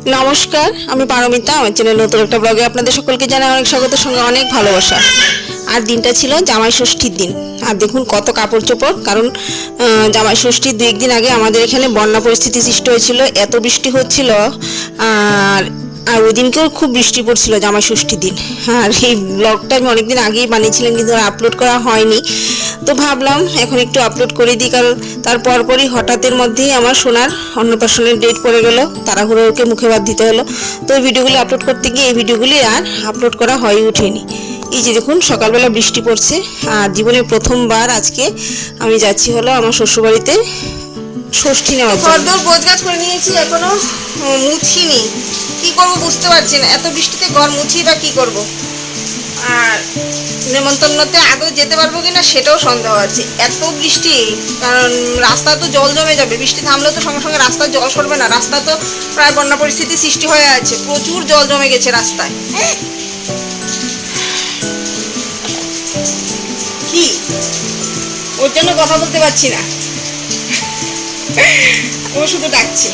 নমস্কার, আমি পারমিতা। আমার চ্যানেল নতুন একটা ব্লগে আপনাদের সকলকে জানাই অনেক স্বাগত, সঙ্গে অনেক ভালোবাসা। আর দিনটা ছিল জামাই ষষ্ঠীর দিন। আর দেখুন কত কাপড় চোপড়, কারণ জামাই ষষ্ঠীর 2-1 দিন আগে আমাদের এখানে বন্যা পরিস্থিতি সৃষ্টি হয়েছিল, এত বৃষ্টি হচ্ছিল। আর আর ওই দিনকেও খুব বৃষ্টি পড়ছিল জামাই ষষ্ঠীর দিন। আর এই ব্লগটা আমি অনেকদিন আগেই বানিয়েছিলাম, কিন্তু আপলোড করা হয়নি। তো ভাবলাম এখন একটু আপলোড করে দিই, কারণ তার পরপরই হঠাৎের মধ্যেই আমার সোনার অন্নপ্রাশনের ডেট পড়ে গেল, তাড়াহুড়ো ওকে মুখে ভাত দিতে হলো। তো এই ভিডিওগুলি আপলোড করতে গিয়ে এই ভিডিওগুলি আর আপলোড করা হয়ে ওঠেনি। এই যে দেখুন সকালবেলা বৃষ্টি পড়ছে, আর জীবনের প্রথমবার আজকে আমি যাচ্ছি হলো আমার শ্বশুরবাড়িতে ষষ্ঠী নেওয়ার জন্য। ঘরদোর গোছগাছ করে নিয়েছি, এখনো মুছিনি। কি করব বুঝতে পারছি না, এত বৃষ্টিতে ঘর মুছি বা কি করব। আর নেমন্তন্নতে আদৌ যেতে পারবো কিনা সেটাও সন্দেহ আছে, এত বৃষ্টি। কারণ রাস্তা তো জল জমে যাবে, বৃষ্টি থামলে তো সঙ্গে সঙ্গে রাস্তার জল সরবে না। রাস্তা তো প্রায় বন্যা পরিস্থিতি সৃষ্টি হয়ে আছে, প্রচুর জল জমে গেছে রাস্তায়। কি ওর জন্য কথা বলতে পারছি না, ও শুধু ডাকছে,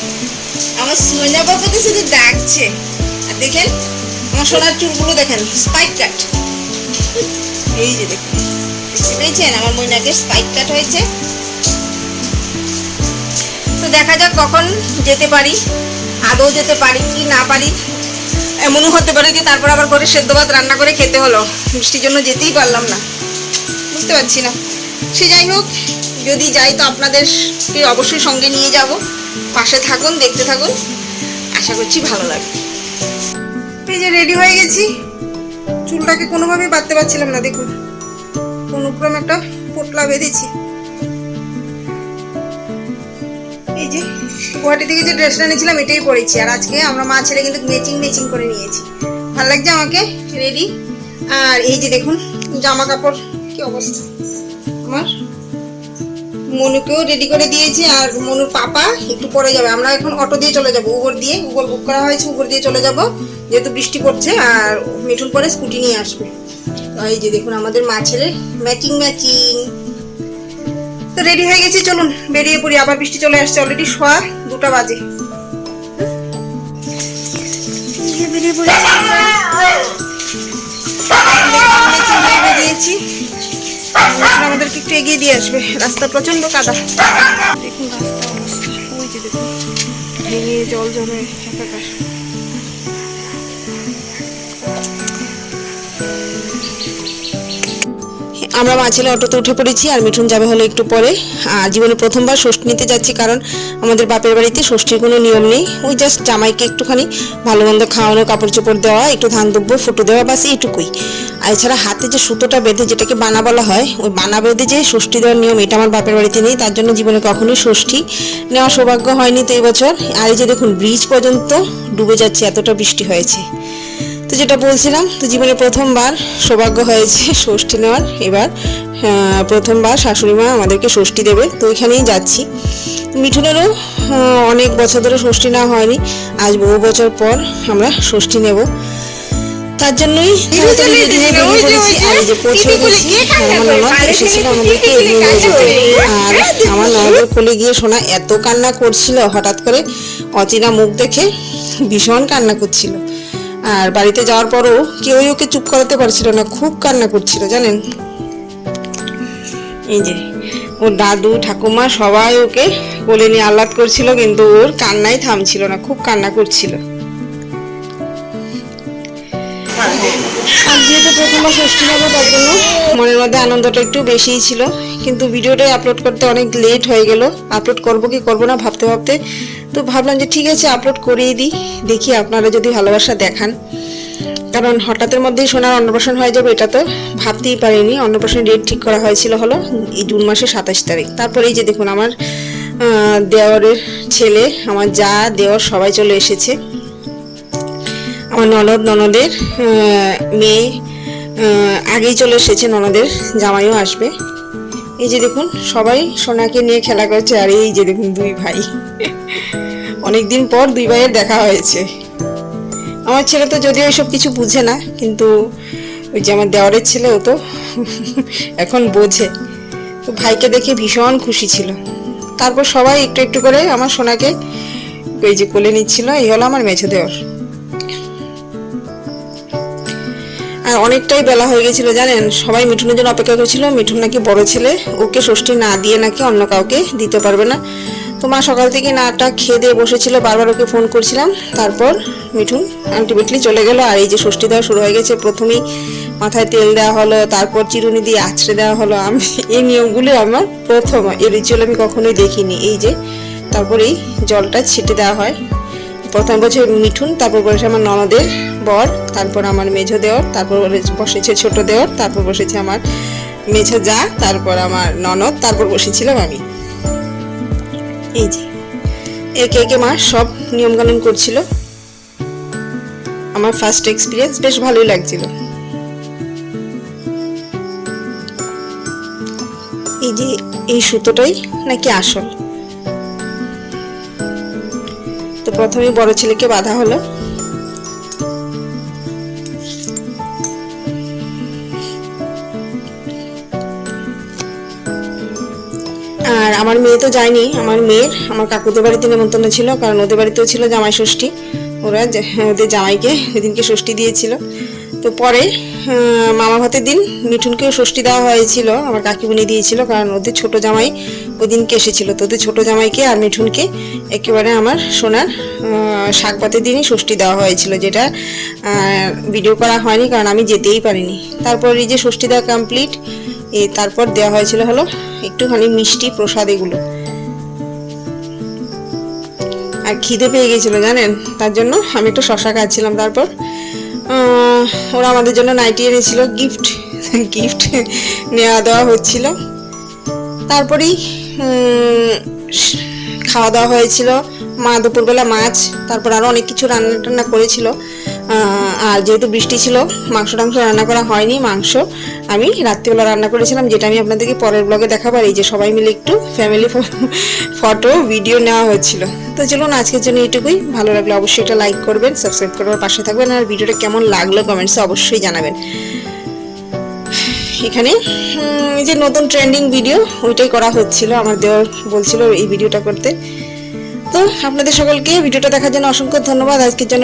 আমার সোনা বাবাকে শুধু ডাকছে। আর দেখেন আমার সোনার চুলগুলো দেখেন, স্পাইক কাট। এই যে দেখুন, দেখতে পেয়েছেন আমার ময়নাকে স্পাইক কাট হয়েছে। তো দেখা যাক কখন যেতে পারি, আদৌ যেতে পারি কি না পারি। এমনও হতে পারে যে তারপর আবার করে সেদ্ধ ভাত রান্না করে খেতে হলো, বৃষ্টির জন্য যেতেই পারলাম না, বুঝতে পারছি না। সে যাই হোক, যদি যাই তো আপনাদেরকে অবশ্যই সঙ্গে নিয়ে যাব। পাশে থাকুন, দেখতে থাকুন, আশা করছি ভালো লাগবে। এই যে রেডি হয়ে গেছি, চুলটাকে কোনোভাবেই বাঁধতে পারছিলাম না, দেখুন কোনো ক্রমে একটা পোটলা বেঁধেছি। এই যে গুয়াহাটি থেকে যে ড্রেসটা নিয়েছিলাম এটাই পরেছি, আর আজকে আমরা মা ছেলে কিন্তু ম্যাচিং করে নিয়েছি। ভালো লাগছে আমাকে, রেডি। আর এই যে দেখুন জামা কাপড় কি অবস্থা, আমার মনুকেও রেডি করে দিয়েছি। আর মনুর পাপা একটু পরে যাবে, আমরা এখন অটো দিয়ে চলে যাবো, উবর বুক করা হয়েছে, উবর দিয়ে চলে যাব, যেহেতু বৃষ্টি পড়ছে। আর মিঠুন পরে স্কুটি নিয়ে আসবে। এই যে দেখুন আমাদের মা ছেলে ম্যাচিং। তো রেডি হয়ে গেছি, চলুন বেরিয়ে পড়ি। আবার বৃষ্টি চলে আসছে, অলরেডি 2:15 বাজে। বেরিয়ে পড়েছি, বেরিয়েছি। আমাদেরকে একটু এগিয়ে দিয়ে আসবে, রাস্তা প্রচন্ড কাদা। দেখুন রাস্তা অবস্থা, ওই যে দেখুন ভেঙে জল জমে একাকার। আমরা মা ছেলে অটোতে উঠে পড়েছি, আর মিঠুন যাবে হলো একটু পরে। আর জীবনে প্রথমবার ষষ্ঠী নিতে যাচ্ছি, কারণ আমাদের বাপের বাড়িতে ষষ্ঠীর কোনো নিয়ম নেই। ওই জাস্ট জামাইকে একটুখানি ভালো মন্দ খাওয়ানো, কাপড় চোপড় দেওয়া, একটু ধান দুব্য ফুটো দেওয়া, বাস এইটুকুই। আর এছাড়া হাতে যে সুতোটা বেঁধে, যেটাকে বানা বলা হয়, ওই বানা বেঁধে যে ষষ্ঠী দেওয়ার নিয়ম, এটা আমার বাপের বাড়িতে নেই। তার জন্য জীবনে কখনোই ষষ্ঠী নেওয়ার সৌভাগ্য হয়নি তো এই বছর। আর এই যে দেখুন ব্রিজ পর্যন্ত ডুবে যাচ্ছে, এতটা বৃষ্টি হয়েছে। তো যেটা বলছিলাম, তো জীবনে প্রথমবার সৌভাগ্য হয়েছে ষষ্ঠী নেওয়ার। এবার প্রথমবার শাশুড়ি মা আমাদেরকে ষষ্ঠী দেবে, তো ওইখানেই যাচ্ছি। মিঠুনেরও অনেক বছর ধরে ষষ্ঠী নেওয়া হয়নি, আজ বহু বছর পর আমরা ষষ্ঠী নেব। তার জন্যই রেডি হয়ে বেরিয়ে পড়েছি। আর এই যে পৌঁছে গেছি, আমার ননদ এসেছিল আমাদেরকে এগিয়ে নিয়ে যেতে। আর আমার ননদের কোলে গিয়ে সোনা এত কান্না করছিল, হঠাৎ করে অচেনা মুখ দেখে ভীষণ কান্না করছিল। আর বাড়িতে যাওয়ার পরও কেউই ওকে চুপ করাতে পারছিল না, খুব কান্না করছিল জানেন। এই যে ওর দাদু ঠাকুমা সবাই ওকে কোলে নিয়ে আহ্লাদ করছিল, কিন্তু ওর কান্নাই থামছিল না, খুব কান্না করছিল। আর যেহেতু প্রথমবার ষষ্ঠী নেবো, তার জন্য মনের মধ্যে আনন্দটা একটু বেশিই ছিল। কিন্তু ভিডিওটাই আপলোড করতে অনেক লেট হয়ে গেল, আপলোড করবো কি করবো না ভাবতে ভাবতে তো ভাবলাম যে ঠিক আছে আপলোড করেই দিই, দেখি আপনারা যদি ভালোবাসা দেখান। কারণ হঠাৎের মধ্যেই সোনার অন্নপ্রাশন হয়ে যাবে এটা তো ভাবতেই পারিনি। অন্নপ্রাশনের ডেট ঠিক করা হয়েছিল হলো এই জুন মাসের 27 তারিখ। তারপরে এই যে দেখুন আমার দেওরের ছেলে, আমার যা দেওর সবাই চলে এসেছে। আমার ননদের মেয়ে আগেই চলে এসেছে, ননদের জামাইও আসবে। এই যে দেখুন সবাই সোনাকে নিয়ে খেলা করছে। আর এই যে দেখুন 2 ভাই, অনেকদিন পর 2 ভাইয়ের দেখা হয়েছে। আমার ছেলে তো যদিও এসব কিছু বুঝে না, কিন্তু ওই যে আমার দেওরের ছেলে ও তো এখন বোঝে। তো ভাইকে দেখে ভীষণ খুশি ছিল। তারপর সবাই একটু একটু করে আমার সোনাকে ওই যে কোলে নিচ্ছিল, এই হলো আমার মেছো দেওর। আর অনেকটাই বেলা হয়ে গেছিল জানেন, সবাই মিঠুনের জন্য অপেক্ষা করছিল। মিঠুন নাকি বড় ছেলে, ওকে ষষ্ঠী না দিয়ে নাকি অন্য কাউকে দিতে পারবে না। তো মা সকাল থেকে নাটা খেয়ে দিয়ে বসেছিল, বারবার ওকে ফোন করছিলাম। তারপর মিঠুন আলটিমেটলি চলে গেল। আর এই যে ষষ্ঠী দেওয়া শুরু হয়ে গেছে, প্রথমেই মাথায় তেল দেওয়া হলো, তারপর চিরুনি দিয়ে আছড়ে দেওয়া হলো। আমি এই নিয়মগুলো আমার প্রথম, এই রিচুয়াল আমি কখনোই দেখিনি। এই যে তারপর এই জলটা ছিটে দেওয়া হয়। প্রথম বছর মিঠুন, তারপর বসেছে আমার ননদের বর, তারপর আমার মেঝো দেওর, তারপর বসেছে ছোট দেওর, তারপর বসেছে আমার মেঝো যা, তারপর আমার ননদ, তারপর বসেছিলাম আমি। এই যে একে একে মা সব নিয়মকানুন করছিল। আমার ফার্স্ট এক্সপিরিয়েন্স, বেশ ভালোই লাগছিল। এই যে এই সুতোটাই নাকি আসল। তো প্রথমে বড় ছেলেকে বাঁধা হলো। আর আমার মেয়ে তো যায়নি, আমার মেয়ের আমার কাকুদের বাড়িতে নেমন্তন্ন ছিল, কারণ ওদের বাড়িতেও ছিল জামাই ষষ্ঠী। ওরা ওদের জামাইকে ওইদিনকে ষষ্ঠী দিয়েছিল। তো পরে মামা ভাতের দিন মিঠুনকেও ষষ্ঠী দেওয়া হয়েছিল, আমার কাকিমুনি দিয়েছিল, কারণ ওদের ছোট জামাই ওই দিনকে এসেছিল। তো ওদের ছোট জামাইকে আর মিঠুনকে একেবারে আমার সোনার শাক পাতের দিনই ষষ্ঠী দেওয়া হয়েছিল, যেটা ভিডিও করা হয়নি কারণ আমি যেতেই পারিনি। তারপর এই যে ষষ্ঠী দেওয়া কমপ্লিট, তারপর দেওয়া হয়েছিল হলো একটুখানি মিষ্টি প্রসাদ এগুলো। আর খিদে পেয়ে গেছিল জানেন, তার জন্য আমি একটু শশা খাচ্ছিলাম। তারপর ওরা আমাদের জন্য নাইটি এনেছিল, গিফট গিফট নেওয়া দেওয়া হচ্ছিল। তারপরেই খাওয়া দাওয়া হয়েছিল। মা দুপুরবেলা মাছ, তারপর আরও অনেক কিছু রান্না টান্না করেছিল। আর যেহেতু বৃষ্টি ছিল, মাংস টাংস রান্না করা হয়নি। মাংস আমি রাত্রিবেলা রান্না করেছিলাম, যেটা আমি আপনাদেরকে পরের ব্লগে দেখাবো। আর এই যে সবাই মিলে একটু ফ্যামিলি ফটো ভিডিও নেওয়া হচ্ছিল। তো চলুন আজকের জন্য এইটুকুই। ভালো লাগলে অবশ্যই একটা লাইক করবেন, সাবস্ক্রাইব করবার পাশে থাকবেন। আর ভিডিওটা কেমন লাগলো কমেন্টসে অবশ্যই জানাবেন। এখানে যে নতুন ট্রেন্ডিং ভিডিও ওইটাই করা হচ্ছিল, আমার দেওর বলছিল এই ভিডিওটা করতে। তো আপনাদের সকলকে ভিডিওটা দেখার জন্য অসংখ্য ধন্যবাদ। আজকের জন্য